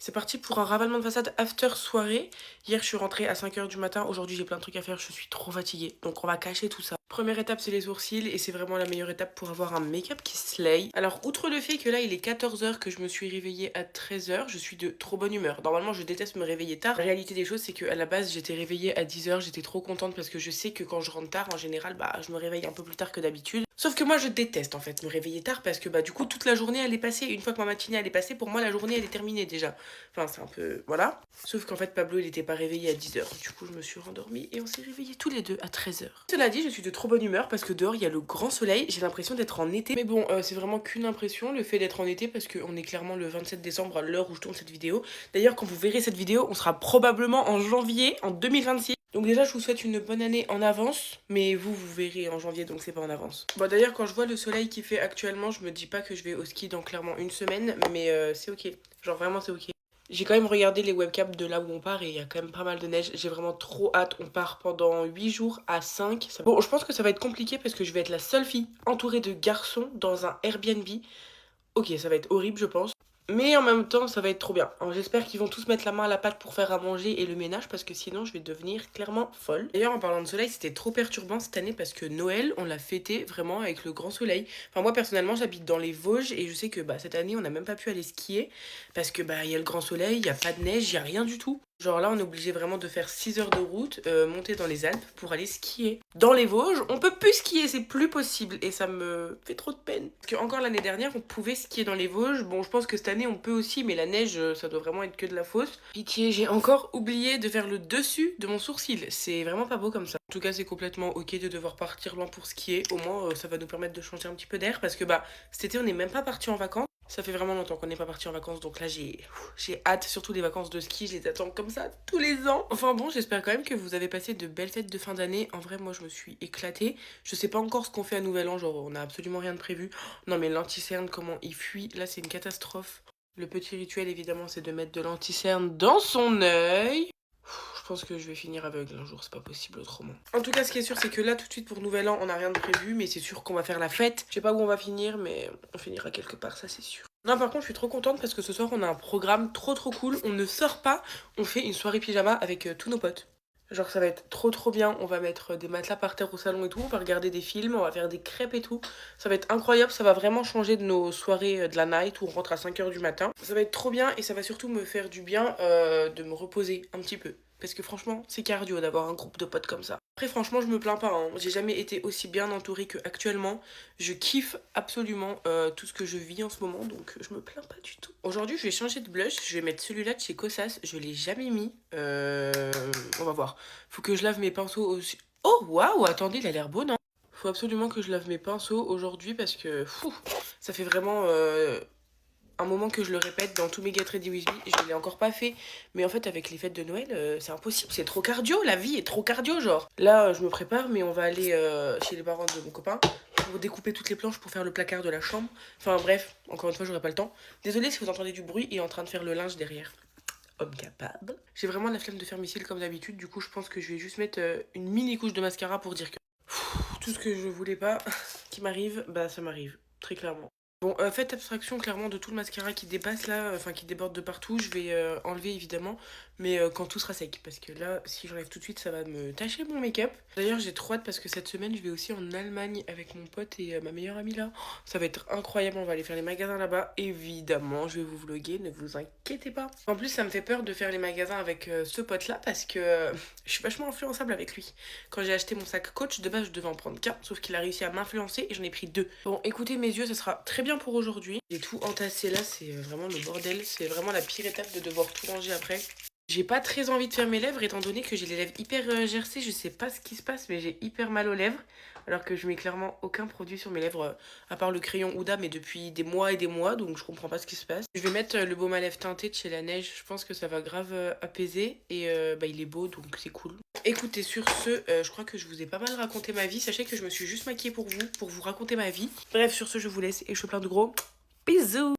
C'est parti pour un ravalement de façade after soirée. Hier, je suis rentrée à 5 h du matin. Aujourd'hui, j'ai plein de trucs à faire. Je suis trop fatiguée. Donc, on va cacher tout ça. Première étape, c'est les sourcils. Et c'est vraiment la meilleure étape pour avoir un make-up qui slay. Alors, outre le fait que là, il est 14 h, que je me suis réveillée à 13 h, je suis de trop bonne humeur. Normalement, je déteste me réveiller tard. La réalité des choses, c'est qu'à la base, j'étais réveillée à 10 h. J'étais trop contente parce que je sais que quand je rentre tard, en général, je me réveille un peu plus tard que d'habitude. Sauf que moi, je déteste en fait me réveiller tard parce que du coup, toute la journée, elle est passée. Une fois que ma matinée, elle est passée, pour moi, la journée, elle est terminée déjà. Enfin, c'est un peu... Voilà. Sauf qu'en fait, Pablo, il était pas réveillé à 10 h. Du coup, je me suis rendormie et on s'est réveillés tous les deux à 13 h. Cela dit, je suis de trop bonne humeur parce que dehors, il y a le grand soleil. J'ai l'impression d'être en été. Mais bon, c'est vraiment qu'une impression, le fait d'être en été, parce qu'on est clairement le 27 décembre à l'heure où je tourne cette vidéo. D'ailleurs, quand vous verrez cette vidéo, on sera probablement en janvier, en 2026. Donc déjà, je vous souhaite une bonne année en avance, mais vous verrez en janvier, donc c'est pas en avance. Bon, d'ailleurs, quand je vois le soleil qu'il fait actuellement, je me dis pas que je vais au ski dans clairement une semaine, mais c'est ok. Genre vraiment, c'est ok. J'ai quand même regardé les webcams de là où on part et il y a quand même pas mal de neige. J'ai vraiment trop hâte. On part pendant 8 jours à 5. Bon, je pense que ça va être compliqué parce que je vais être la seule fille entourée de garçons dans un Airbnb. Ok, ça va être horrible, je pense. Mais en même temps, ça va être trop bien. Alors, j'espère qu'ils vont tous mettre la main à la pâte pour faire à manger et le ménage parce que sinon, je vais devenir clairement folle. D'ailleurs, en parlant de soleil, c'était trop perturbant cette année parce que Noël, on l'a fêté vraiment avec le grand soleil. Enfin, moi, personnellement, j'habite dans les Vosges et je sais que cette année, on n'a même pas pu aller skier parce que il y a le grand soleil, il y a pas de neige, il y a rien du tout. Genre là, on est obligé vraiment de faire 6 heures de route, monter dans les Alpes pour aller skier. Dans les Vosges, on peut plus skier, c'est plus possible. Et ça me fait trop de peine. Parce que encore l'année dernière, on pouvait skier dans les Vosges. Bon, je pense que cette année, on peut aussi, mais la neige, ça doit vraiment être que de la fausse. Pitié, j'ai encore oublié de faire le dessus de mon sourcil. C'est vraiment pas beau comme ça. En tout cas, c'est complètement ok de devoir partir loin pour skier. Au moins, ça va nous permettre de changer un petit peu d'air. Parce que cet été, on n'est même pas parti en vacances. Ça fait vraiment longtemps qu'on n'est pas parti en vacances, donc là j'ai hâte, surtout les vacances de ski, je les attends comme ça tous les ans. Enfin bon, j'espère quand même que vous avez passé de belles fêtes de fin d'année. En vrai, moi je me suis éclatée. Je sais pas encore ce qu'on fait à Nouvel An, genre on a absolument rien de prévu. Non mais l'anti-cerne, comment il fuit, là c'est une catastrophe. Le petit rituel évidemment c'est de mettre de l'anti-cerne dans son œil. Je pense que je vais finir aveugle un jour, c'est pas possible autrement. En tout cas, ce qui est sûr, c'est que là, tout de suite pour Nouvel An, on n'a rien de prévu, mais c'est sûr qu'on va faire la fête. Je sais pas où on va finir, mais on finira quelque part, ça c'est sûr. Non, par contre, je suis trop contente parce que ce soir, on a un programme trop cool. On ne sort pas, on fait une soirée pyjama avec tous nos potes. Genre ça va être trop bien, on va mettre des matelas par terre au salon et tout, on va regarder des films, on va faire des crêpes et tout. Ça va être incroyable, ça va vraiment changer de nos soirées de la night où on rentre à 5 h du matin. Ça va être trop bien et ça va surtout me faire du bien de me reposer un petit peu. Parce que franchement, c'est cardio d'avoir un groupe de potes comme ça. Après franchement, je me plains pas, hein. J'ai jamais été aussi bien entourée qu'actuellement. Je kiffe absolument tout ce que je vis en ce moment, donc je me plains pas du tout. Aujourd'hui, je vais changer de blush, je vais mettre celui-là de chez Kosas, je l'ai jamais mis. On va voir. Faut que je lave mes pinceaux aussi. Oh waouh, attendez, il a l'air beau, non? Faut absolument que je lave mes pinceaux aujourd'hui parce que ça fait vraiment un moment que je le répète dans tous mes Get Ready With Me. Je l'ai encore pas fait, mais en fait avec les fêtes de Noël, c'est impossible, c'est trop cardio, la vie est trop cardio genre. Là, je me prépare, mais on va aller chez les parents de mon copain pour découper toutes les planches pour faire le placard de la chambre. Enfin bref, encore une fois, j'aurai pas le temps. Désolée si vous entendez du bruit, il est en train de faire le linge derrière. Homme capable. J'ai vraiment la flemme de faire mes cils comme d'habitude, du coup je pense que je vais juste mettre une mini couche de mascara pour dire que tout ce que je voulais pas qui m'arrive, ça m'arrive, très clairement. Bon, faites abstraction clairement de tout le mascara qui dépasse là, enfin qui déborde de partout. Je vais enlever évidemment, mais quand tout sera sec. Parce que là, si j'enlève tout de suite, ça va me tacher mon make-up. D'ailleurs, j'ai trop hâte parce que cette semaine, je vais aussi en Allemagne avec mon pote et ma meilleure amie là. Ça va être incroyable, on va aller faire les magasins là-bas. Évidemment, je vais vous vlogger, ne vous inquiétez pas. En plus, ça me fait peur de faire les magasins avec ce pote là parce que je suis vachement influençable avec lui. Quand j'ai acheté mon sac Coach, de base, je devais en prendre qu'un, sauf qu'il a réussi à m'influencer et j'en ai pris deux. Bon, écoutez mes yeux, ça sera très bien pour aujourd'hui. J'ai tout entassé là, c'est vraiment le bordel. C'est vraiment la pire étape de devoir tout ranger après. J'ai pas très envie de faire mes lèvres étant donné que j'ai les lèvres hyper gercées. Je sais pas ce qui se passe, mais j'ai hyper mal aux lèvres. Alors que je mets clairement aucun produit sur mes lèvres, à part le crayon Huda, mais depuis des mois et des mois, donc je comprends pas ce qui se passe. Je vais mettre le baume à lèvres teinté de chez La Neige. Je pense que ça va grave apaiser. Et il est beau, donc c'est cool. Écoutez, sur ce, je crois que je vous ai pas mal raconté ma vie. Sachez que je me suis juste maquillée pour vous raconter ma vie. Bref, sur ce, je vous laisse et je fais plein de gros bisous.